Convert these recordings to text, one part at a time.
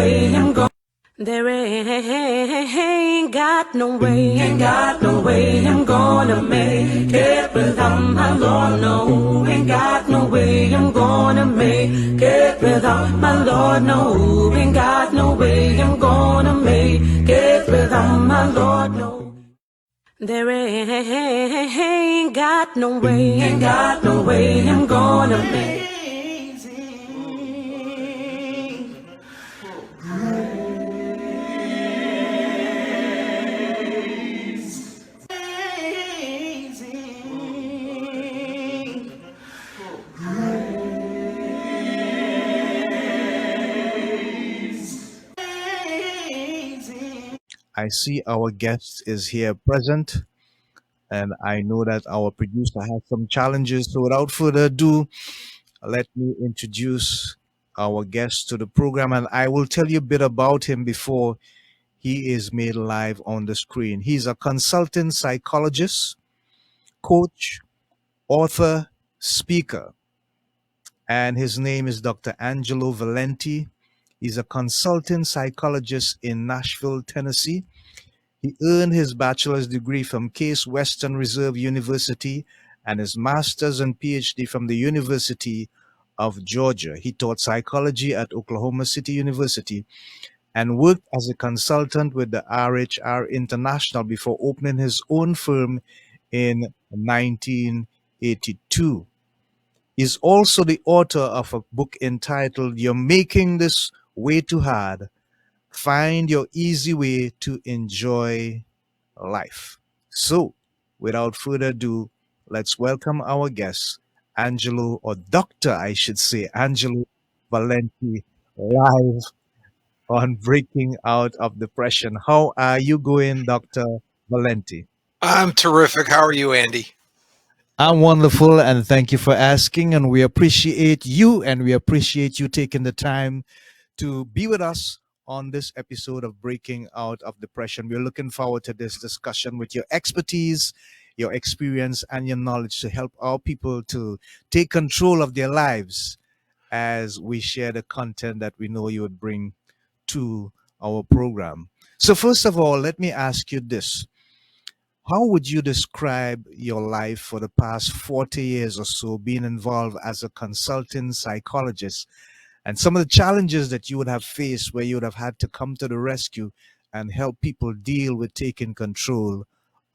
way I'm going. There ain't got no way, ain't got no way I'm gonna make it without my Lord. No, ain't got no way I'm gonna make it without my Lord. No, ain't got no way I'm gonna make it without my Lord. No. There ain't got no way, ain't got no way I'm gonna make. I see our guest is here present, and I know that our producer has some challenges. So, without further ado, let me introduce our guest to the program, and I will tell you a bit about him before he is made live on the screen. He's a consultant psychologist, coach, author, speaker, and his name is Dr. Angelo Valenti. He's a consultant psychologist in Nashville, Tennessee. He earned his bachelor's degree from Case Western Reserve University and his master's and PhD from the University of Georgia. He taught psychology at Oklahoma City University and worked as a consultant with the RHR International before opening his own firm in 1982. He's also the author of a book entitled You're Making This Way Too Hard. Find your easy way to enjoy life. So, without further ado, let's welcome our guest, Angelo, or Dr. I should say, Angelo Valenti, live on Breaking Out of Depression. How are you going, Dr. Valenti? I'm terrific. How are you, Andy? I'm wonderful, and thank you for asking. And we appreciate you, and we appreciate you taking the time to be with us on this episode of Breaking Out of Depression. We're looking forward to this discussion with your expertise, your experience, and your knowledge to help our people to take control of their lives as we share the content that we know you would bring to our program. So, first of all, let me ask you this. How would you describe your life for the past 40 years or so being involved as a consulting psychologist and some of the challenges that you would have faced where you would have had to come to the rescue and help people deal with taking control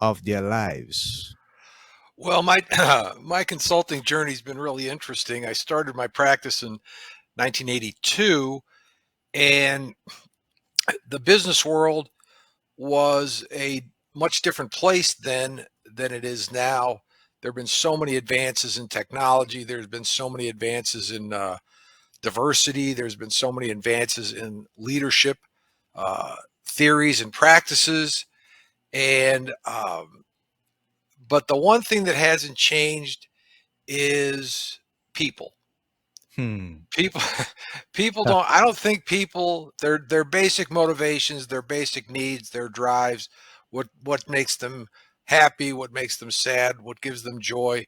of their lives? Well, my my consulting journey's been really interesting. I started my practice in 1982, and the business world was a much different place then than it is now. There have been so many advances in technology. There's been so many advances in diversity. There's been so many advances in leadership uh, theories and practices, and but the one thing that hasn't changed is people. Hmm. People people don't I don't think people their basic motivations, their basic needs, their drives, what makes them happy, what makes them sad, what gives them joy.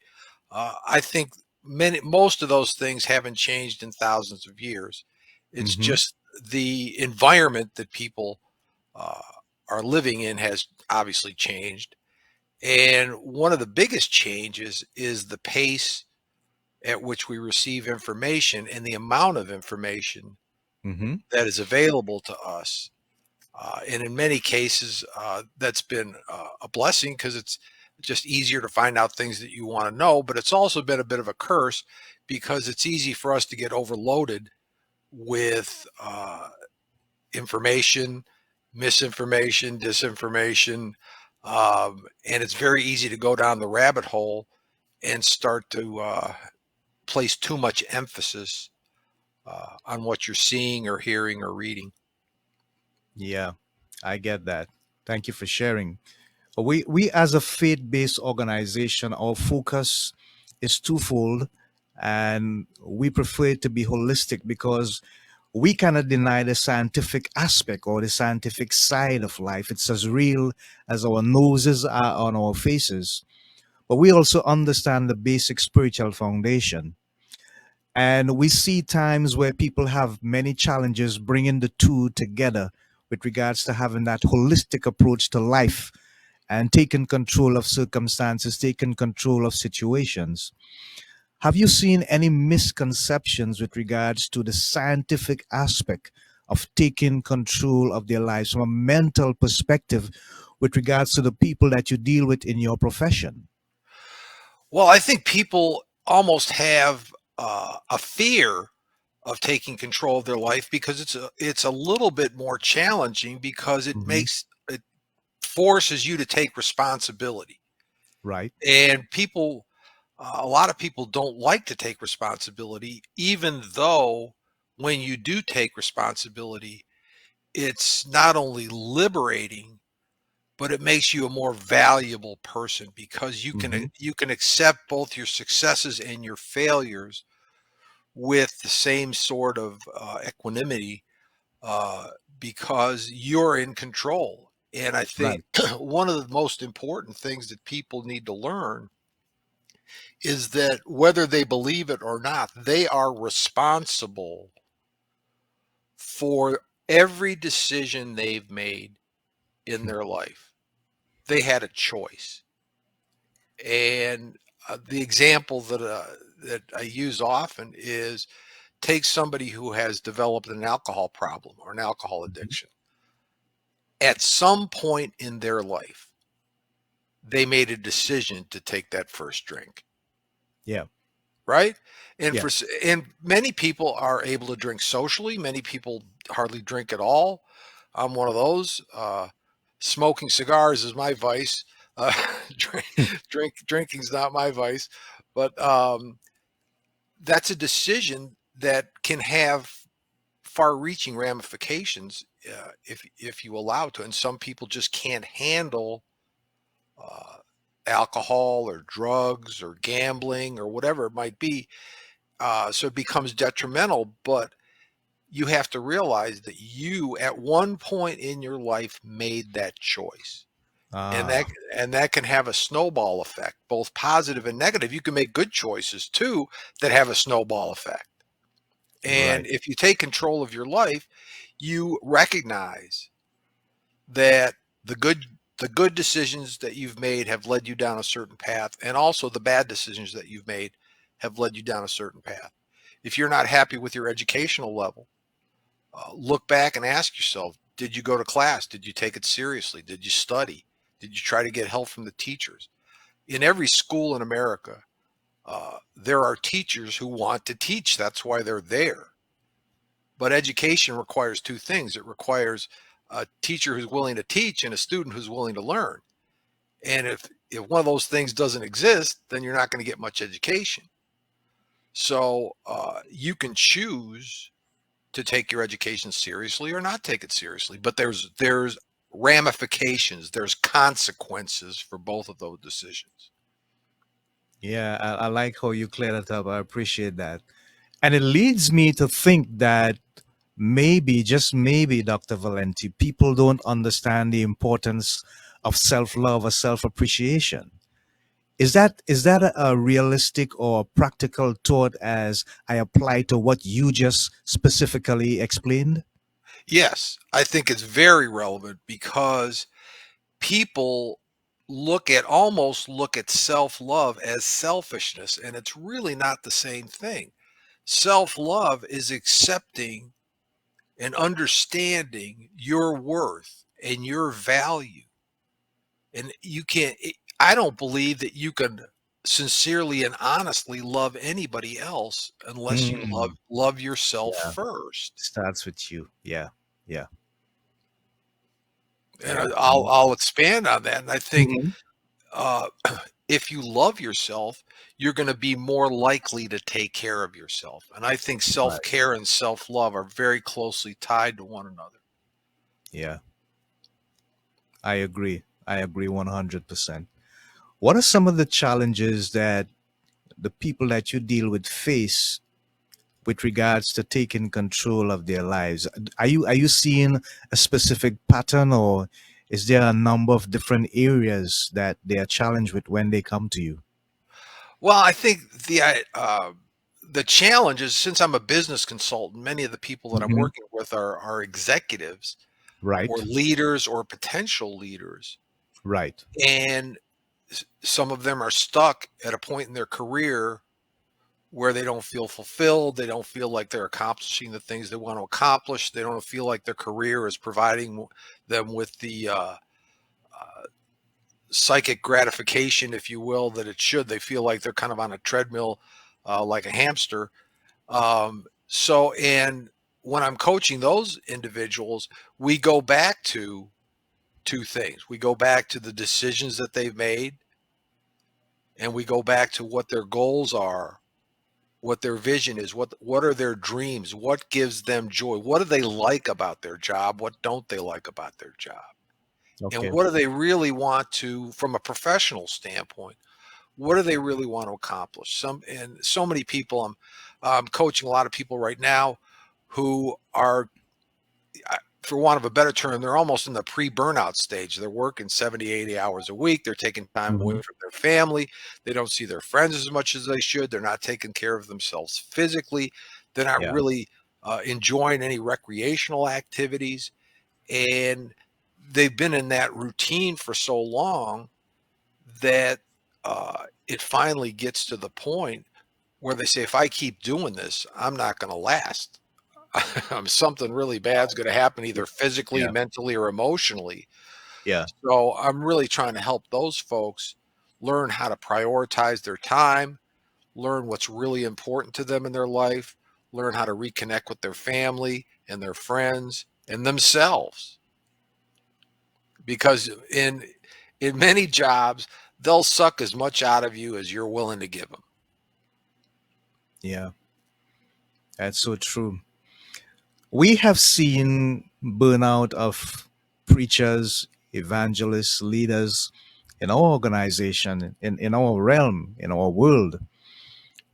I think most of those things haven't changed in thousands of years. It's Mm-hmm. just the environment that people uh, are living in has obviously changed. And one of the biggest changes is the pace at which we receive information and the amount of information Mm-hmm. that is available to us. And in many cases, that's been a blessing because it's just easier to find out things that you want to know. But it's also been a bit of a curse because it's easy for us to get overloaded with information, misinformation, disinformation. And it's very easy to go down the rabbit hole and start to place too much emphasis on what you're seeing or hearing or reading. Yeah, I get that. Thank you for sharing. We as a faith-based organization, our focus is twofold, and we prefer it to be holistic because we cannot deny the scientific aspect or the scientific side of life. It's as real as our noses are on our faces. But we also understand the basic spiritual foundation. And we see times where people have many challenges bringing the two together with regards to having that holistic approach to life and taking control of circumstances, taking control of situations. Have you seen any misconceptions with regards to the scientific aspect of taking control of their lives from a mental perspective with regards to the people that you deal with in your profession? Well, I think people almost have a fear of taking control of their life because it's a little bit more challenging because Hmm. it forces you to take responsibility. Right. And people a lot of people don't like to take responsibility, even though when you do take responsibility, it's not only liberating, but it makes you a more valuable person because Hmm. you can accept both your successes and your failures with the same sort of equanimity uh, because you're in control. And I think Right. one of the most important things that people need to learn is that whether they believe it or not, they are responsible for every decision they've made in their life. They had a choice. And the example that I use often is take somebody who has developed an alcohol problem or an alcohol Mhm. addiction. At some point in their life, they made a decision to take that first drink, Yeah. right? And Yeah. and many people are able to drink socially. Many people hardly drink at all. I'm one of those. Smoking cigars is my vice. Uh, drinking's not my vice, but that's a decision that can have far-reaching ramifications if you allow it to. And some people just can't handle uh, alcohol or drugs or gambling or whatever it might be. So it becomes detrimental. But you have to realize that you, at one point in your life, made that choice. And that Ah, and that can have a snowball effect, both positive and negative. You can make good choices too that have a snowball effect. And right. if you take control of your life, you recognize that the good decisions that you've made have led you down a certain path, and also the bad decisions that you've made have led you down a certain path. If you're not happy with your educational level, look back and ask yourself, did you go to class? Did you take it seriously? Did you study? Did you try to get help from the teachers? In every school in America, there are teachers who want to teach. That's why they're there. But education requires two things. It requires a teacher who's willing to teach and a student who's willing to learn. And if one of those things doesn't exist, then you're not going to get much education. So you can choose to take your education seriously or not take it seriously. But there's ramifications, there's consequences for both of those decisions. Yeah, I like how you clear that up. I appreciate that. And it leads me to think that maybe, just maybe, Dr. Valenti, people don't understand the importance of self love or self appreciation. Is that a realistic or practical thought as I apply to what you just specifically explained? Yes, I think it's very relevant because people look at self-love as selfishness, and it's really not the same thing. Self-love is accepting and understanding your worth and your value. And you can't I don't believe that you can sincerely and honestly love anybody else unless you Hmm. love yourself Yeah, first. starts with you. Yeah, yeah, And yeah. I'll expand on that. And I think Mhm. uh, if you love yourself, you're going to be more likely to take care of yourself. And I think self Right. care and self love are very closely tied to one another. Yeah, I agree. I agree 100%. What are some of the challenges that the people that you deal with face with regards to taking control of their lives? Are you seeing a specific pattern, or is there a number of different areas that they are challenged with when they come to you? Well, I think the challenge is, since I'm a business consultant, many of the people that I'm Hmm. working with are executives or Right. leaders or potential leaders, Right. and some of them are stuck at a point in their career where they don't feel fulfilled. They don't feel like they're accomplishing the things they want to accomplish. They don't feel like their career is providing them with the psychic gratification, if you will, that it should. They feel like they're kind of on a treadmill, like a hamster. And when I'm coaching those individuals, we go back to two things. We go back to the decisions that they've made, and we go back to what their goals are, what their vision is, what are their dreams, what gives them joy, what do they like about their job, what don't they like about their job, and Okay. what do they really want to, from a professional standpoint, what do they really want to accomplish? So many people, I'm coaching a lot of people right now who are, for want of a better term, they're almost in the pre-burnout stage. They're working 70, 80 hours a week. They're taking time away Hmm. from their family. They don't see their friends as much as they should. They're not taking care of themselves physically. They're not Yeah. really enjoying any recreational activities. And they've been in that routine for so long that it finally gets to the point where they say, if I keep doing this, I'm not going to last. Something really bad's going to happen, either physically, Yeah. mentally, or emotionally. Yeah. So I'm really trying to help those folks learn how to prioritize their time, learn what's really important to them in their life, learn how to reconnect with their family and their friends and themselves. Because in many jobs, they'll suck as much out of you as you're willing to give them. Yeah. That's so true. We have seen burnout of preachers, evangelists, leaders in our organization, in our realm, in our world.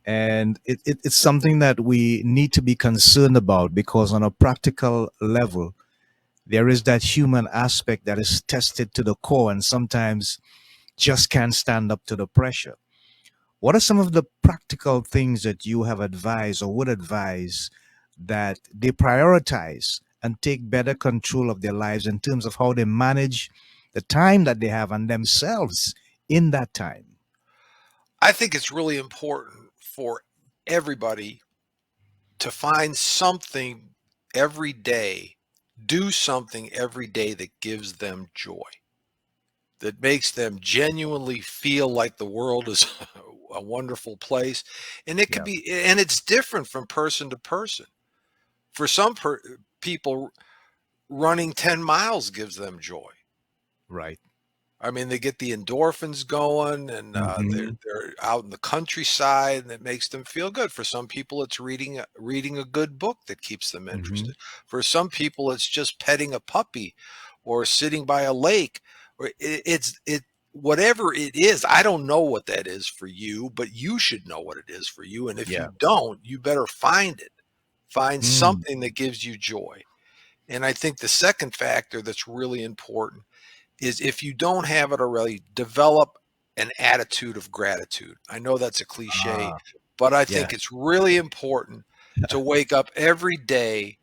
And it's something that we need to be concerned about because, on a practical level, there is that human aspect that is tested to the core and sometimes just can't stand up to the pressure. What are some of the practical things that you have advised or would advise that they prioritize and take better control of their lives in terms of how they manage the time that they have and themselves in that time? I think it's really important for everybody to find something every day, do something every day that gives them joy, that makes them genuinely feel like the world is a wonderful place. And it could Yeah. be, and it's different from person to person. For some people, running 10 miles gives them joy. Right. I mean, they get the endorphins going, and Hmm. they're out in the countryside, and it makes them feel good. For some people, it's reading a good book that keeps them Hmm. interested. For some people, it's just petting a puppy, or sitting by a lake, or it whatever it is. I don't know what that is for you, but you should know what it is for you. And if you Yeah. don't, you better find it. Find Mm. something that gives you joy. And I think the second factor that's really important is, if you don't have it already, develop an attitude of gratitude. I know that's a cliche, Ah, but I yeah. think it's really important to wake up every day,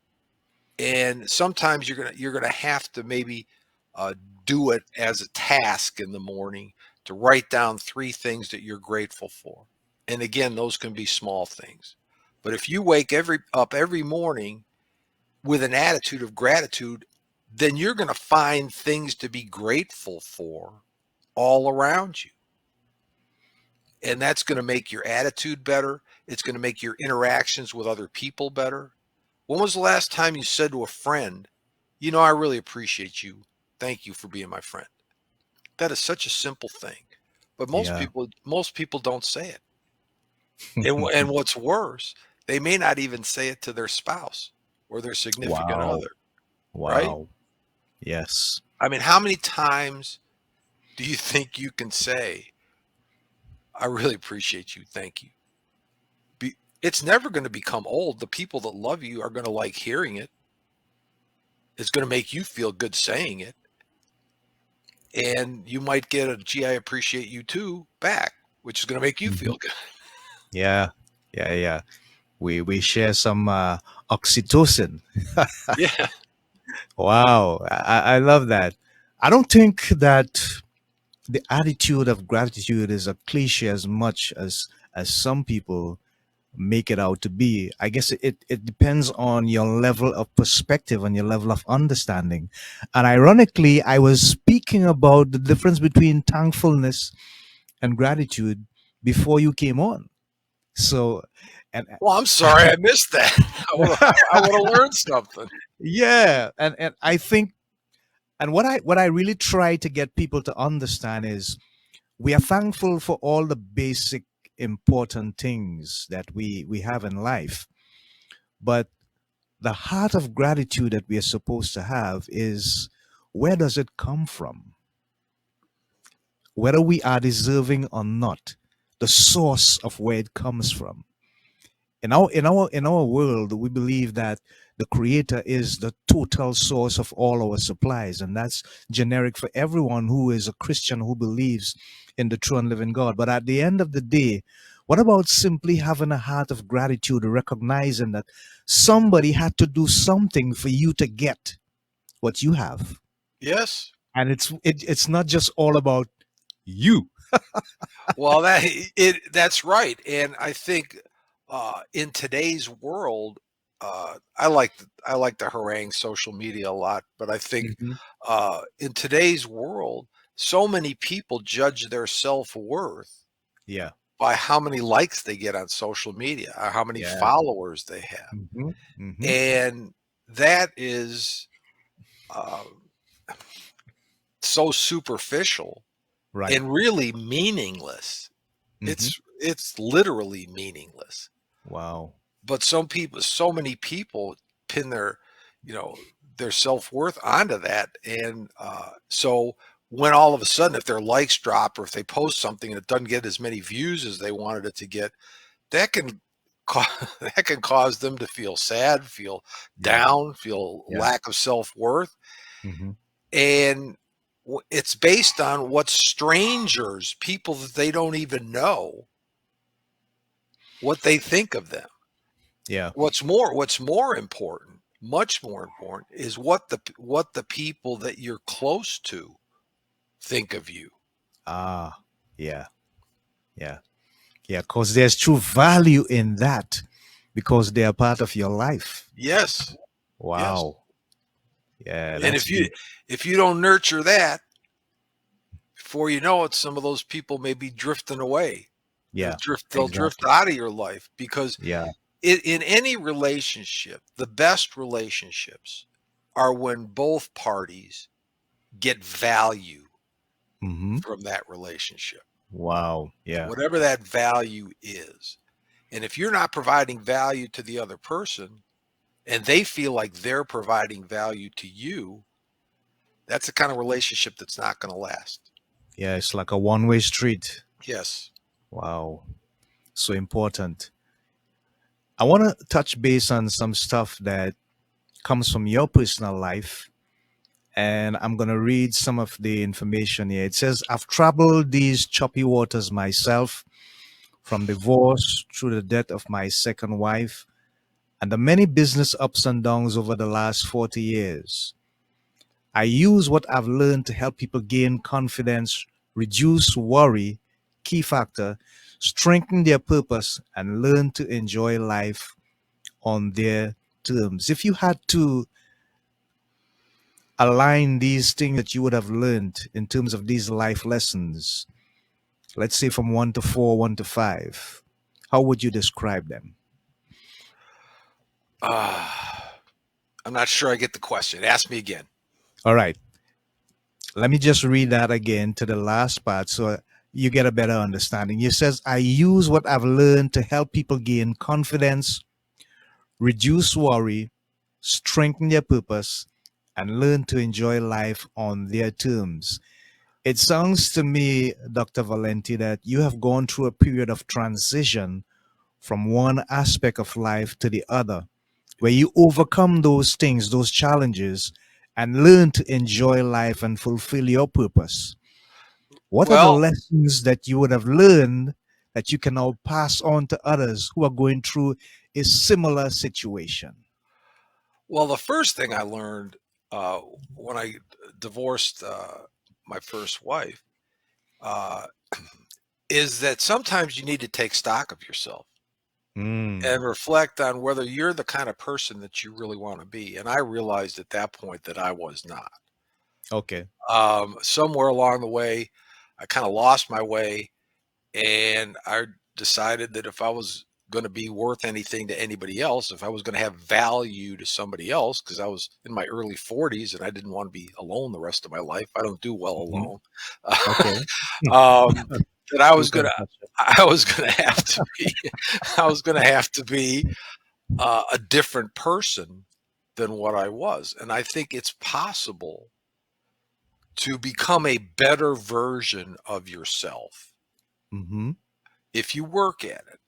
and sometimes you're gonna have to maybe uh, do it as a task in the morning, to write down three things that you're grateful for. And again, those can be small things. But if you wake every morning with an attitude of gratitude, then you're going to find things to be grateful for all around you. And that's going to make your attitude better. It's going to make your interactions with other people better. When was the last time you said to a friend, I really appreciate you. Thank you for being my friend? That is such a simple thing. But Yeah. most people don't say it. And what's worse, they may not even say it to their spouse or their significant Wow. other, right? Wow. Yes. I mean, how many times do you think you can say, I really appreciate you. Thank you? It's never going to become old. The people that love you are going to like hearing it. It's going to make you feel good saying it. And you might get a, gee, I appreciate you too back, which is going to make you Hmm. feel good. Yeah. Yeah. Yeah. We share some oxytocin. Yeah. Wow, I love that. I don't think that the attitude of gratitude is a cliche as much as some people make it out to be. I guess it depends on your level of perspective and your level of understanding. And ironically, I was speaking about the difference between thankfulness and gratitude before you came on. So, and Well, I'm sorry I missed that. I would have learned something. yeah, and I think, and what I really try to get people to understand is we are thankful for all the basic important things that we have in life, but the heart of gratitude that we are supposed to have is, where does it come from? Whether we are deserving or not, the source of where it comes from. In our world, we believe that the creator is the total source of all our supplies, and that's generic for everyone who is a Christian who believes in the true and living God. But at the end of the day, what about simply having a heart of gratitude, recognizing that somebody had to do something for you to get what you have? Yes. And it's not just all about you. Well, that's right, and I think in today's world, I like to harangue social media a lot, but I think Hmm. in today's world, so many people judge their self worth Yeah. by how many likes they get on social media or how many Yeah. followers they have, Hmm. Hmm. and that is uh, so superficial Right. and really meaningless. Hmm. It's literally meaningless. Wow. But so many people pin their, you know, their self-worth onto that, and, so when all of a sudden, if their likes drop or if they post something and it doesn't get as many views as they wanted it to get, that can ca that can cause them to feel sad, feel Yeah. down, feel Yeah. lack of self-worth, Hmm. and it's based on what strangers, people that they don't even know, what they think of them. Yeah. What's more important, much more important, is what the people that you're close to think of you. Ah. Yeah. Yeah. Yeah. Because there's true value in that because they are part of your life. Yes, yes. Wow. Yeah. And That's deep. if you don't nurture that, before you know it, some of those people may be drifting away. Yeah. They'll drift Exactly. out of your life because Yeah. in any relationship, the best relationships are when both parties get value Hmm. from that relationship, Wow. Yeah. whatever that value is. And if you're not providing value to the other person and they feel like they're providing value to you, that's the kind of relationship that's not going to last. Yeah. It's like a one-way street. Yes. Wow. So important. I want to touch base on some stuff that comes from your personal life. And I'm going to read some of the information here. It says, I've traveled these choppy waters myself, from divorce through the death of my second wife and the many business ups and downs over the last 40 years. I use what I've learned to help people gain confidence, reduce worry, key factor, strengthen their purpose, and learn to enjoy life on their terms. If you had to align these things that you would have learned in terms of these life lessons, let's say from 1 to 4, 1 to 5, how would you describe them? Uh, I'm not sure I get the question. Ask me again. All right. Let me just read that again to the last part so you get a better understanding. It says, I use what I've learned to help people gain confidence, reduce worry, strengthen their purpose, and learn to enjoy life on their terms. It sounds to me, Dr. Valenti, that you have gone through a period of transition from one aspect of life to the other, where you overcome those things, those challenges, and learn to enjoy life and fulfill your purpose. What are the Well, lessons that you would have learned that you can now pass on to others who are going through a similar situation? Well, the first thing I learned uh, when I divorced my first wife uh, is that sometimes you need to take stock of yourself Mm, and reflect on whether you're the kind of person that you really want to be. And I realized at that point that I was not. okay. Somewhere along the way, I kind of lost my way, and I decided that if I was going to be worth anything to anybody else, if I was going to have value to somebody else, because I was in my early 40s and I didn't want to be alone the rest of my life. I don't do well Mhm. alone. Okay. um, that True confession. I was gonna have to be, I was gonna have to be a different person than what I was, and I think it's possible to become a better version of yourself Hmm. if you work at it.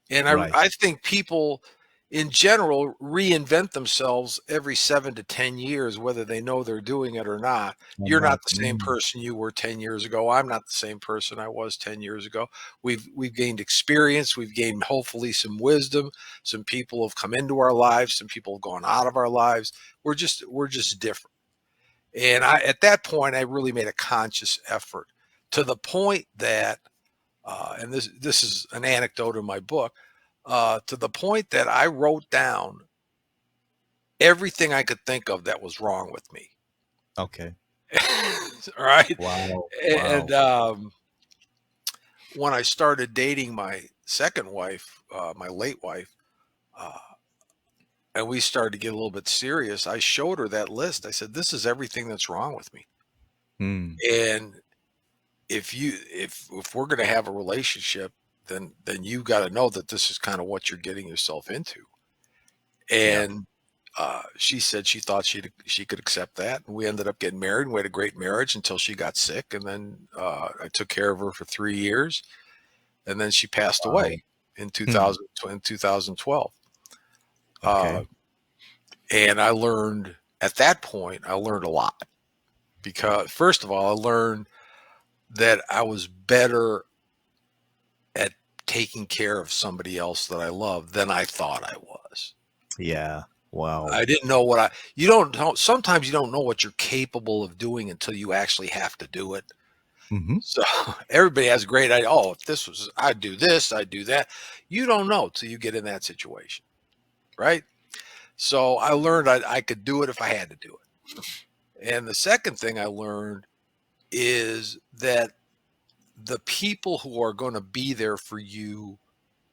And Right. I think people in general reinvent themselves every 7 to 10 years, whether they know they're doing it or not. Or You're not. not the same Mm. person you were 10 years ago. I'm not the same person I was 10 years ago. We've gained experience, we've gained hopefully some wisdom. Some people have come into our lives, some people have gone out of our lives. We're just different. And I at that point I really made a conscious effort to the point that and this is an anecdote in my book, to the point that I wrote down everything I could think of that was wrong with me. Okay. All right. Wow. And Wow. when I started dating my second wife, my late wife, uh, and we started to get a little bit serious, I showed her that list. I said, "This is everything that's wrong with me." Mm. And if we're going to have a relationship, then you got to know that this is kind of what you're getting yourself into. Yeah. And she said she thought she could accept that, and we ended up getting married. And we had a great marriage until she got sick, and then I took care of her for 3 years, and then she passed Wow. away in Hmm. 2012. Uh, Okay. and I learned at that point, I learned a lot because first of all, I learned that I was better at taking care of somebody else that I love than I thought I was. Yeah. Wow. I didn't know what I you don't sometimes you don't know what you're capable of doing until you actually have to do it. Hmm. So everybody has a great idea. Oh, if this was I'd do this, I'd do that. You don't know till you get in that situation, right? So I learned I could do it if I had to do it. And the second thing I learned is that the people who are going to be there for you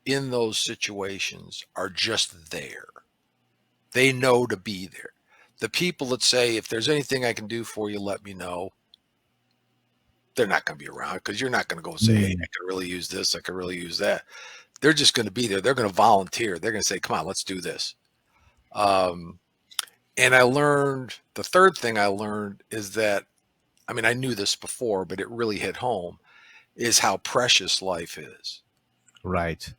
in those situations are just there. They know to be there. The people that say, if there's anything I can do for you, let me know, they're not going to be around because you're not going to go say, hey, I Mm. could really use this. I could really use that. They're just going to be there. They're going to volunteer. They're going to say, come on, let's do this. Um, and I learned the third thing I learned is that, I mean, I knew this before, but it really hit home is how precious life is. Right.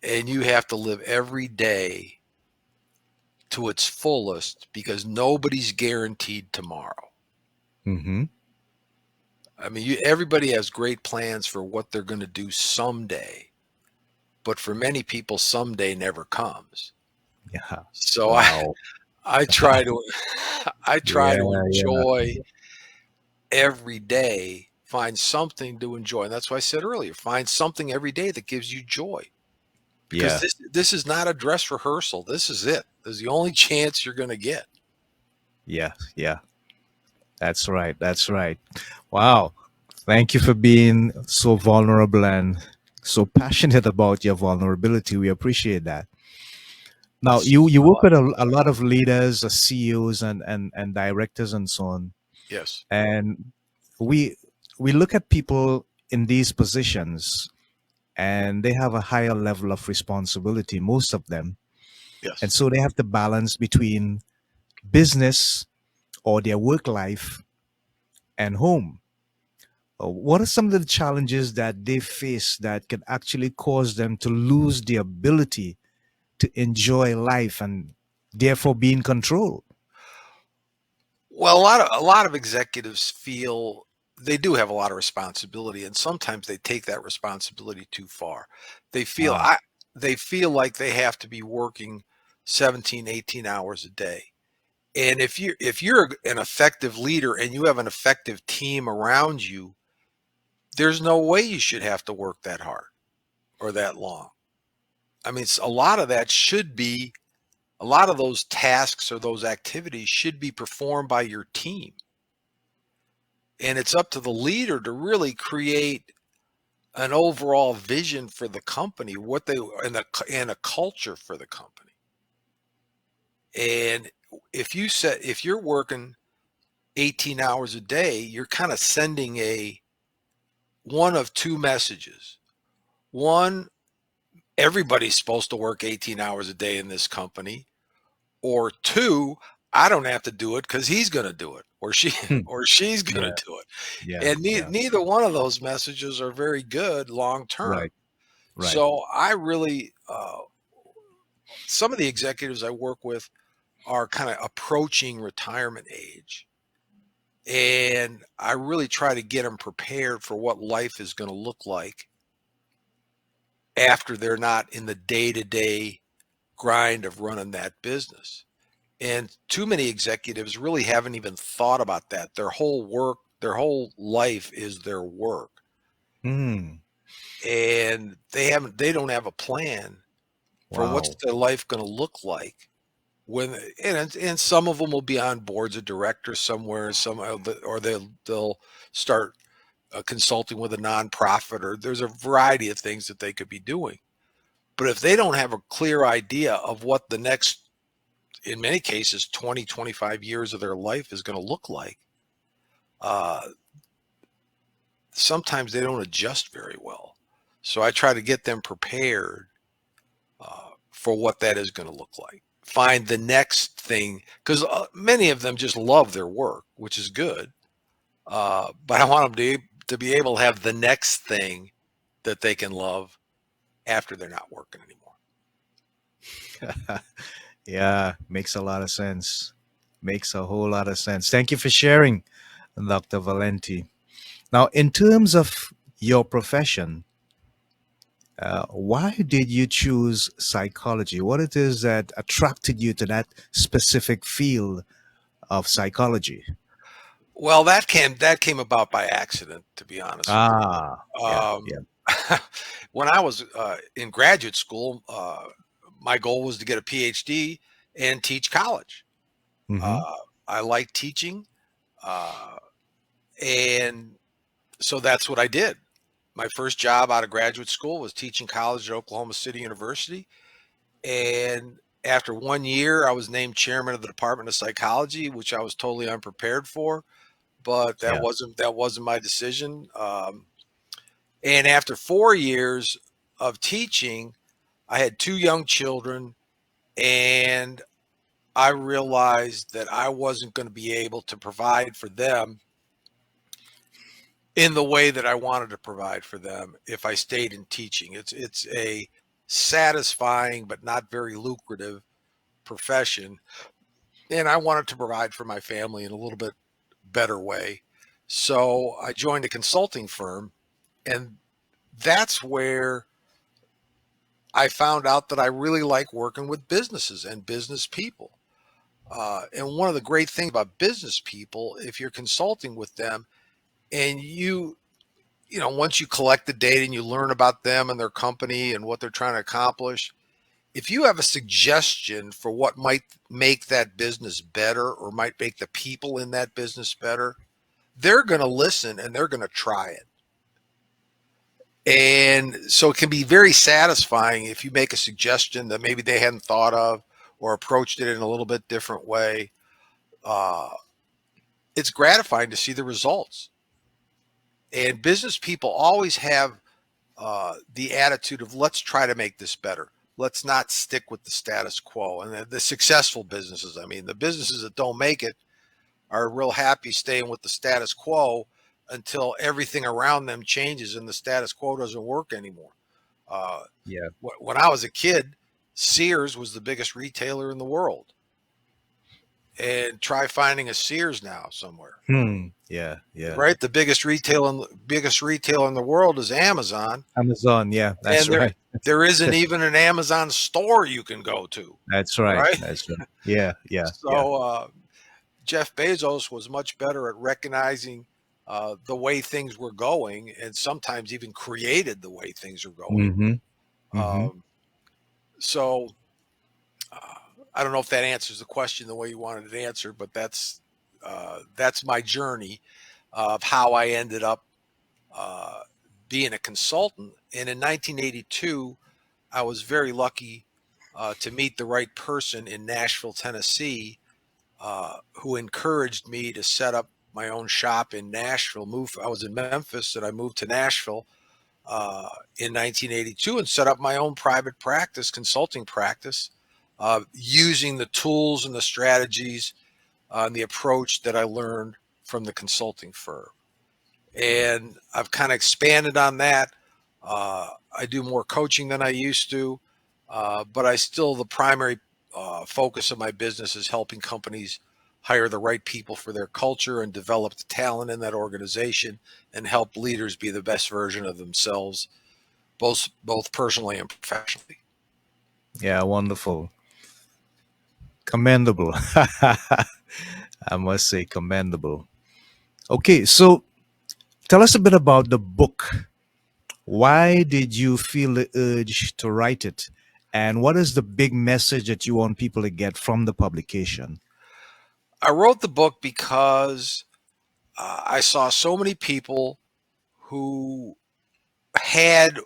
And you have to live every day to its fullest because nobody's guaranteed tomorrow. Hmm. I mean, everybody has great plans for what they're going to do someday, but for many people, someday never comes. Yeah. So Wow. I try to I try Yeah. to Yeah. enjoy every day, find something to enjoy, and that's why I said earlier, find something every day that gives you joy because Yeah. this is not a dress rehearsal. This is it. This is the only chance you're going to get. Yeah. Yeah. That's right. That's right. Wow. Thank you for being so vulnerable and so passionate about your vulnerability. We appreciate that. Now, you I work like with a lot of leaders, CEOs, and directors, and so on. yes, And we we look at people in these positions, and they have a higher level of responsibility, most of them, and yes. so they have to balance between business or their work life and home. What are some of the challenges that they face that can actually cause them to lose the ability to enjoy life and therefore be in control? Well, a lot of executives feel. they do have a lot of responsibility, and sometimes they take that responsibility too far. They feel Ah. I they feel like they have to be working 17, 18 hours a day. And if you're an effective leader and you have an effective team around you, there's no way you should have to work that hard or that long. I mean, a lot of those tasks or those activities should be performed by your team. And it's up to the leader to really create an overall vision for the company, what they and a culture for the company. And if you're working 18 hours a day, you're kind of sending a one of two messages. One, everybody's supposed to work 18 hours a day in this company, or two, I don't have to do it because he's going to do it, or she Hmm. or she's going Yeah. to do it. Yeah. And Yeah. neither one of those messages are very good long term. Right. Right. So I really, some of the executives I work with are kind of approaching retirement age. And I really try to get them prepared for what life is going to look like after they're not in the day to day grind of running that business. And too many executives really haven't even thought about that. Their whole life is their work. Hmm. And they don't have a plan for what's Wow. their life going to look like when and some of them will be on boards of directors somewhere, or they'll start consulting with a nonprofit, or there's a variety of things that they could be doing. But if they don't have a clear idea of what the next, in many cases, 20, 25 years of their life is going to look like, uh, sometimes they don't adjust very well. So I try to get them prepared for what that is going to look like. Find the next thing, because many of them just love their work, which is good. But I want them to be able to have the next thing that they can love after they're not working anymore. Yeah. Makes a lot of sense. Makes a whole lot of sense. Thank you for sharing, Dr. Valenti. Now, in terms of your profession, why did you choose psychology? What it is that attracted you to that specific field of psychology? Well, that came about by accident, to be honest with Ah, you. yeah, yeah. When I was in graduate school, my goal was to get a PhD and teach college. Mm-hmm. Uh, I like teaching, uh, and so that's what I did. My first job out of graduate school was teaching college at Oklahoma City University. And after 1 year, I was named chairman of the Department of Psychology, which I was totally unprepared for. But Yeah. that wasn't my decision. And after 4 years of teaching, I had two young children, and I realized that I wasn't going to be able to provide for them in the way that I wanted to provide for them if I stayed in teaching. It's a satisfying but not very lucrative profession, and I wanted to provide for my family in a little bit better way. So I joined a consulting firm, and that's where I found out that I really like working with businesses and business people. And one of the great things about business people, if you're consulting with them and once you collect the data and you learn about them and their company and what they're trying to accomplish, if you have a suggestion for what might make that business better or might make the people in that business better, they're going to listen and they're going to try it. And so it can be very satisfying if you make a suggestion that maybe they hadn't thought of or approached it in a little bit different way. Uh, it's gratifying to see the results. And business people always have the attitude of let's try to make this better. Let's not stick with the status quo. And the successful businesses, I mean, the businesses that don't make it are real happy staying with the status quo until everything around them changes and the status quo doesn't work anymore. Uh, Yeah. when I was a kid, Sears was the biggest retailer in the world. and try finding a Sears now somewhere. Yeah, yeah. Right, the biggest retailer in the world is Amazon, Amazon, yeah, that's and there right. there isn't even an Amazon store you can go to. That's right. Right, That's right. Yeah, yeah, yeah. so Jeff Bezos was much better at recognizing the way things were going, and sometimes even created the way things are going. Mm-hmm. Mm-hmm. Um, so uh, I don't know if that answers the question the way you wanted it answered, but that's my journey of how I ended up uh, being a consultant. And in 1982, I was very lucky to meet the right person in Nashville, Tennessee, who encouraged me to set up my own shop in Nashville. I was in Memphis, and I moved to Nashville uh, in 1982 and set up my own private practice, consulting practice, using the tools and the strategies and the approach that I learned from the consulting firm. And I've kind of expanded on that. I do more coaching than I used to, but I still the primary focus of my business is helping companies hire the right people for their culture and develop the talent in that organization and help leaders be the best version of themselves, both personally and professionally. Yeah, wonderful. Commendable. I must say, commendable. Okay, so tell us a bit about the book. Why did you feel the urge to write it? And what is the big message that you want people to get from the publication? I wrote the book because I saw so many people who had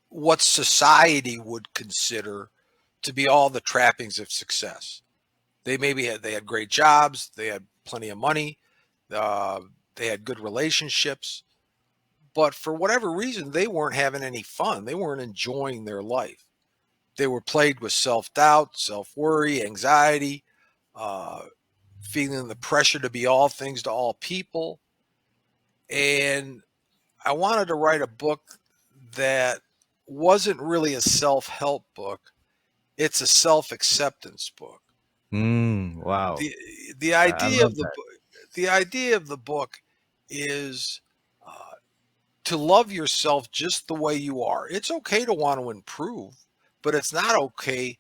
what society would consider to be all the trappings of success. They had great jobs, they had plenty of money, uh, they had good relationships, but for whatever reason, they weren't having any fun. They weren't enjoying their life. They were plagued with self doubt, self worry, anxiety, uh, feeling the pressure to be all things to all people. And I wanted to write a book that wasn't really a self help book. It's a self acceptance book. Wow. The the I idea love of the that. book the idea of the book is uh, to love yourself just the way you are. It's okay to want to improve, but it's not okay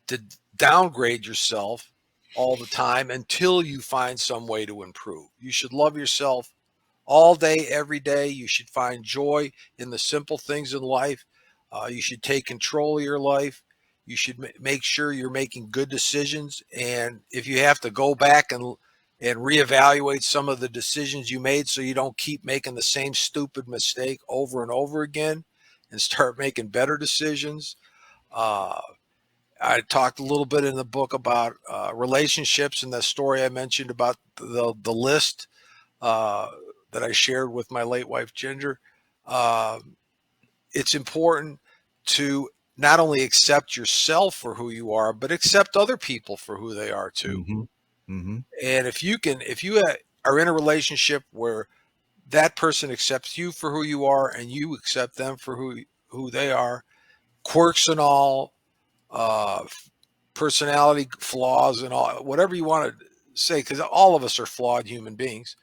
to downgrade yourself all the time until you find some way to improve. You should love yourself all day, every day. You should find joy in the simple things in life. You should take control of your life. You should make sure you're making good decisions. And if you have to go back and reevaluate some of the decisions you made so you don't keep making the same stupid mistake over and over again and start making better decisions. Uh, I talked a little bit in the book about relationships and the story I mentioned about the list uh, that I shared with my late wife Ginger. Uh, it's important to not only accept yourself for who you are, but accept other people for who they are too. Mm-hmm. Mm-hmm. And if you are in a relationship where that person accepts you for who you are and you accept them for who they are, quirks and all, uh, personality flaws and all, whatever you want to say, because all of us are flawed human beings,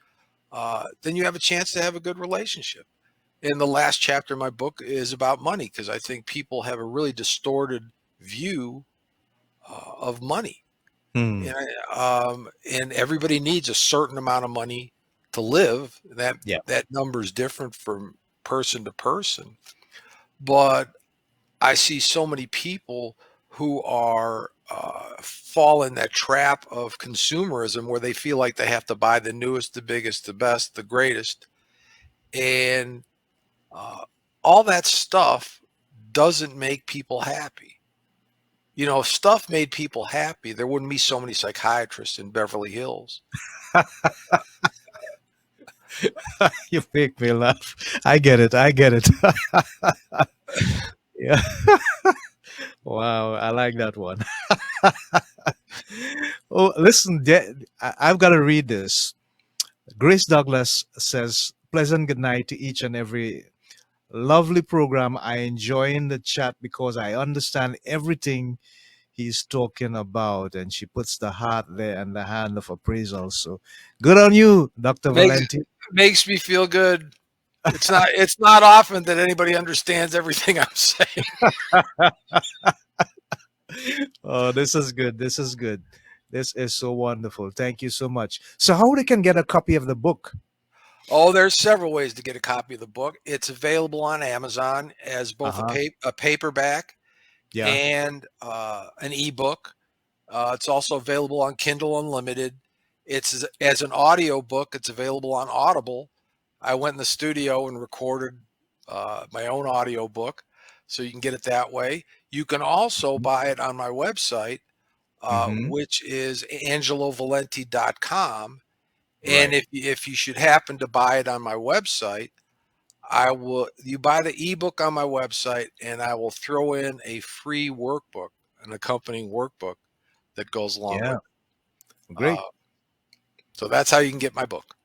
then you have a chance to have a good relationship. And the last chapter of my book is about money because I think people have a really distorted view of money. Hmm. And everybody needs a certain amount of money to live. Yeah. That number is different from person to person. But I see so many people who are fall in that trap of consumerism where they feel like they have to buy the newest, the biggest, the best, the greatest, and uh, all that stuff doesn't make people happy. You know, if stuff made people happy, there wouldn't be so many psychiatrists in Beverly Hills. You make me laugh. I get it. I get it. Yeah. Wow. I like that one. Oh, listen, I've got to read this. Grace Douglas says, pleasant good night to each and every lovely program. I enjoy in the chat because I understand everything he's talking about, and she puts the heart there and the hand of appraisal. So good on you, Dr. Makes Valenti. makes me feel good. It's not often that anybody understands everything I'm saying. Oh, this is good. This is good. This is so wonderful. Thank you so much. So, how they can get a copy of the book? Oh, there's several ways to get a copy of the book. It's available on Amazon as Uh both huh. a paperback Yeah. and an ebook. It's also available on Kindle Unlimited. It's as an audio book. It's available on Audible. I went in the studio and recorded my own audio book, so you can get it that way. You can also buy it on my website, Mm-hmm. which is angelovalenti.com. And Right. if you should happen to buy it on my website, I will you buy the ebook on my website, and I will throw in a free workbook, an accompanying workbook that goes along Yeah. with it. Great. Uh, so that's how you can get my book.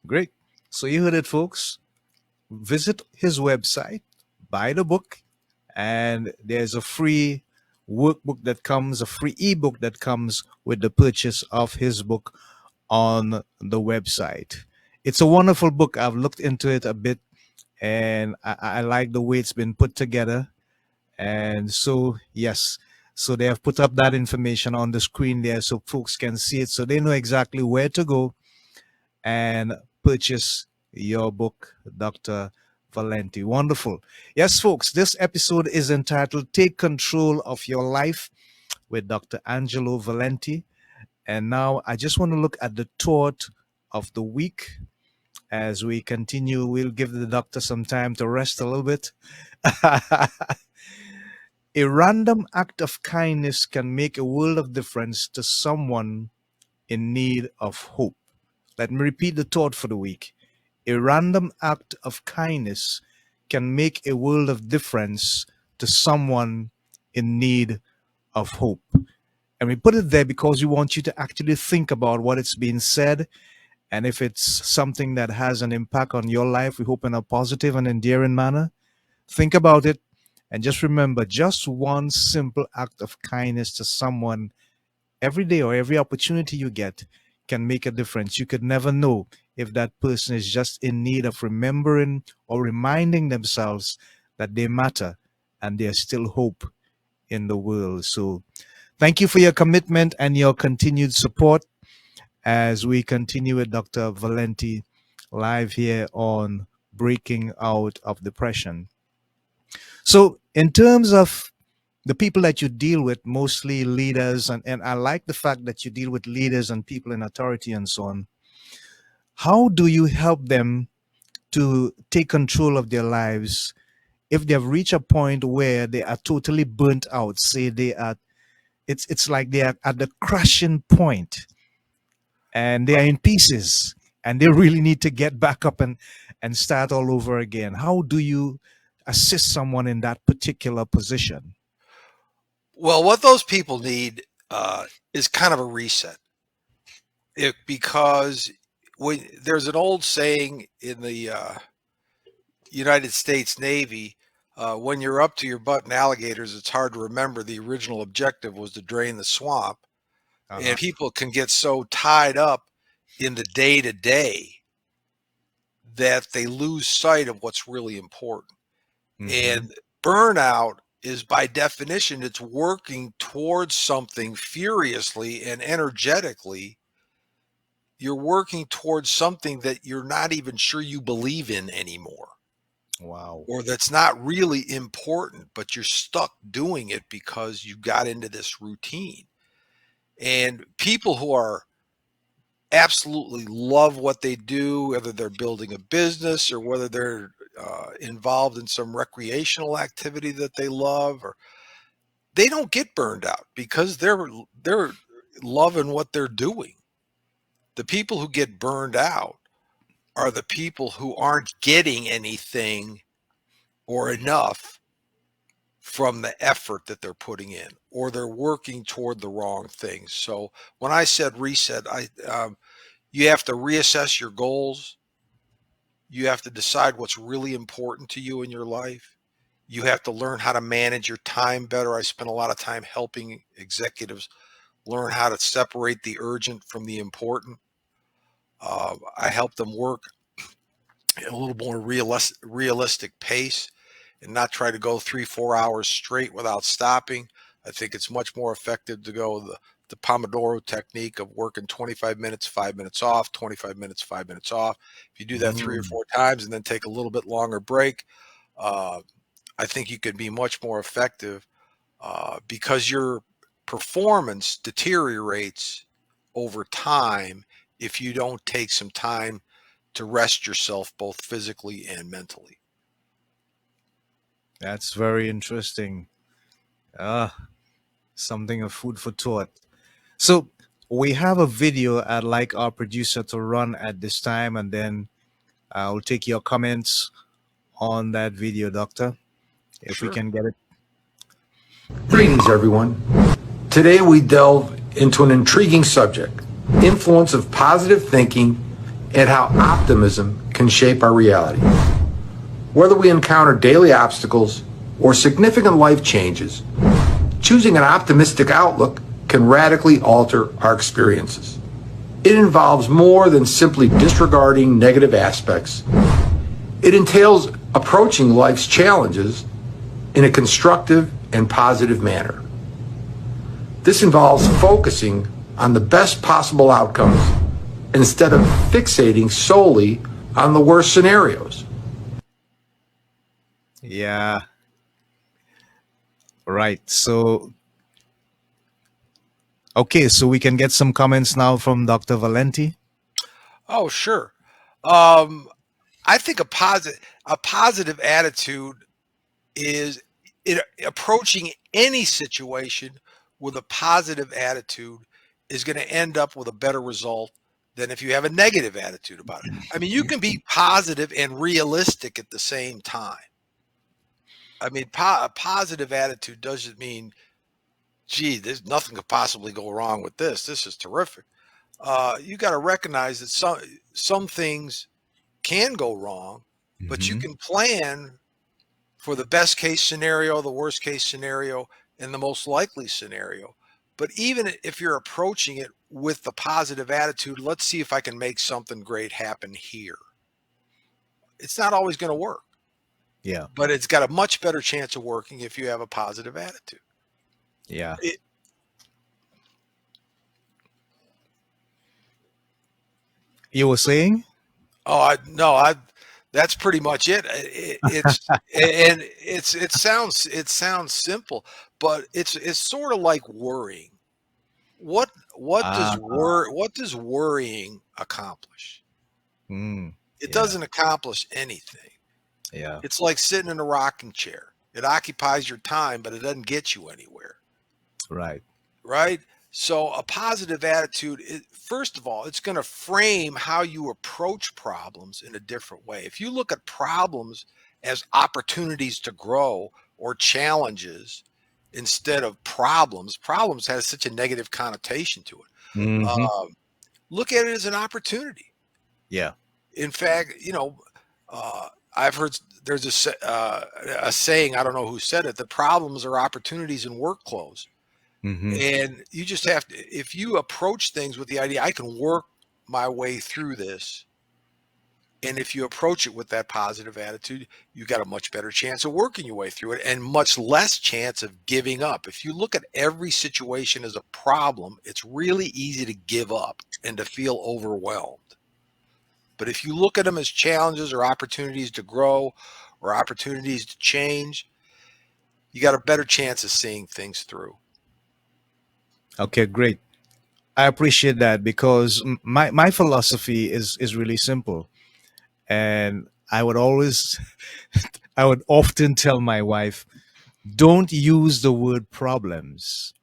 Great. So you heard it, folks. Visit his website, buy the book, and there's a free workbook that comes, a free ebook that comes with the purchase of his book on the website. It's a wonderful book. I've looked into it a bit, and I like the way it's been put together. And so, yes, so they have put up that information on the screen there so folks can see it so they know exactly where to go and purchase your book, Dr. Valenti. Wonderful. Yes, folks, this episode is entitled Take Control of Your Life with Dr. Angelo Valenti. And now I just want to look at the thought of the week. As we continue, we'll give the doctor some time to rest a little bit. A random act of kindness can make a world of difference to someone in need of hope. Let me repeat the thought for the week. A random act of kindness can make a world of difference to someone in need of hope. And we put it there because we want you to actually think about what it's being said. And if it's something that has an impact on your life, we hope in a positive and endearing manner, think about it. And just remember, just one simple act of kindness to someone every day or every opportunity you get can make a difference. You could never know if that person is just in need of remembering or reminding themselves that they matter and there's still hope in the world. So, thank you for your commitment and your continued support as we continue with Dr. Valenti live here on Breaking Out of Depression. So, in terms of the people that you deal with, mostly leaders, and I like the fact that you deal with leaders and people in authority and so on, how do you help them to take control of their lives if they've reached a point where they are totally burnt out? Say they are, it's like they are at the crashing point and they are in pieces and they really need to get back up and start all over again. How do you assist someone in that particular position? Well, what those people need is kind of a reset. Because there's an old saying in the United States Navy, when you're up to your butt in alligators, it's hard to remember the original objective was to drain the swamp. Uh-huh. And people can get so tied up in the day to day that they lose sight of what's really important. Mm-hmm. And burnout is by definition, it's working towards something furiously and energetically. You're working towards something that you're not even sure you believe in anymore, Wow. or that's not really important, but you're stuck doing it because you got into this routine. And people who are absolutely love what they do, whether they're building a business or whether they're involved in some recreational activity that they love, or they don't get burned out because they're loving what they're doing. The people who get burned out are the people who aren't getting anything or enough from the effort that they're putting in, or they're working toward the wrong things. So when I said reset, you have to reassess your goals. You have to decide what's really important to you in your life. You have to learn how to manage your time better. I spend a lot of time helping executives learn how to separate the urgent from the important. I help them work at a little more realistic pace and not try to go 3 4 hours straight without stopping. I think it's much more effective to go the Pomodoro technique of working 25 minutes, 5 minutes off, 25 minutes, 5 minutes off. If you do that three or Mm, four times and then take a little bit longer break, uh, I think you could be much more effective because your performance deteriorates over time if you don't take some time to rest yourself both physically and mentally. that's very interesting. Ah, something of food for thought. So we have a video I'd like our producer to run at this time, and then I'll take your comments on that video, Doctor, if we Sure. can get it. Greetings, everyone. Today we delve into an intriguing subject: influence of positive thinking and how optimism can shape our reality. Whether we encounter daily obstacles or significant life changes, choosing an optimistic outlook can radically alter our experiences. It involves more than simply disregarding negative aspects. It entails approaching life's challenges in a constructive and positive manner. This involves focusing on the best possible outcomes instead of fixating solely on the worst scenarios. Yeah, right. So, okay, so we can get some comments now from Dr. Valenti. Oh, sure. Um, I think a positive attitude is approaching any situation with a positive attitude is going to end up with a better result than if you have a negative attitude about it. I mean, you can be positive and realistic at the same time. I mean, a positive attitude doesn't mean, gee, there's nothing could possibly go wrong with this. This is terrific. You got to recognize that some things can go wrong, but you Hmm. can plan for the best case scenario, the worst case scenario, and the most likely scenario. But even if you're approaching it with the positive attitude, let's see if I can make something great happen here. It's not always going to work, Yeah, but it's got a much better chance of working if you have a positive attitude. yeah. It, You were saying? oh, I no, I that's pretty much it. It's and it sounds simple, but it's sort of like worrying. Ah, What does worrying accomplish? mm, It yeah, doesn't accomplish anything. yeah, It's like sitting in a rocking chair. It occupies your time, but it doesn't get you anywhere, right. right? So a positive attitude, first of all, it's going to frame how you approach problems in a different way. If you look at problems as opportunities to grow or challenges instead of problems, problems has such a negative connotation to it. Hmm. Um, Look at it as an opportunity. Yeah. In fact, I've heard there's a saying, I don't know who said it, that problems are opportunities in work clothes. Hmm. And you just have to, if you approach things with the idea, I can work my way through this. And if you approach it with that positive attitude, you got a much better chance of working your way through it and much less chance of giving up. If you look at every situation as a problem, it's really easy to give up and to feel overwhelmed. But if you look at them as challenges or opportunities to grow or opportunities to change, you got a better chance of seeing things through. Okay, great. I appreciate that because my philosophy is really simple, and I would often tell my wife, don't use the word problems.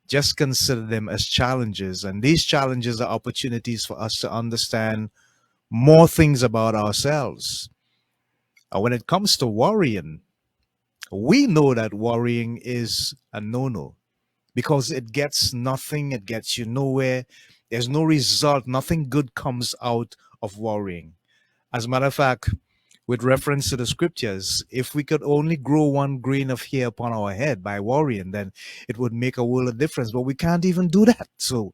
Just consider them as challenges, and these challenges are opportunities for us to understand more things about ourselves. When it comes to worrying, we know that worrying is a no-no because it gets nothing, it gets you nowhere. There's no result, nothing good comes out of worrying. As a matter of fact, with reference to the scriptures. If we could only grow one grain of hair upon our head by worrying, then it would make a world of difference. But we can't even do that. So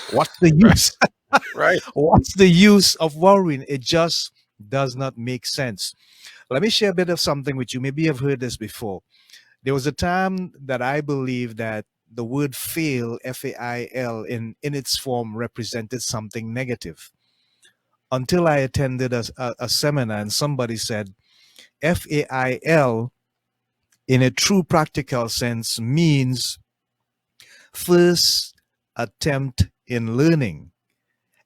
what's the Right. use? Right. What's the use of worrying? It just does not make sense. Let me share a bit of something with you. Maybe you've heard this before. There was a time that I believed that the word fail, Fail, in its form represented something negative until I attended a seminar and somebody said FAIL in a true practical sense means first attempt in learning.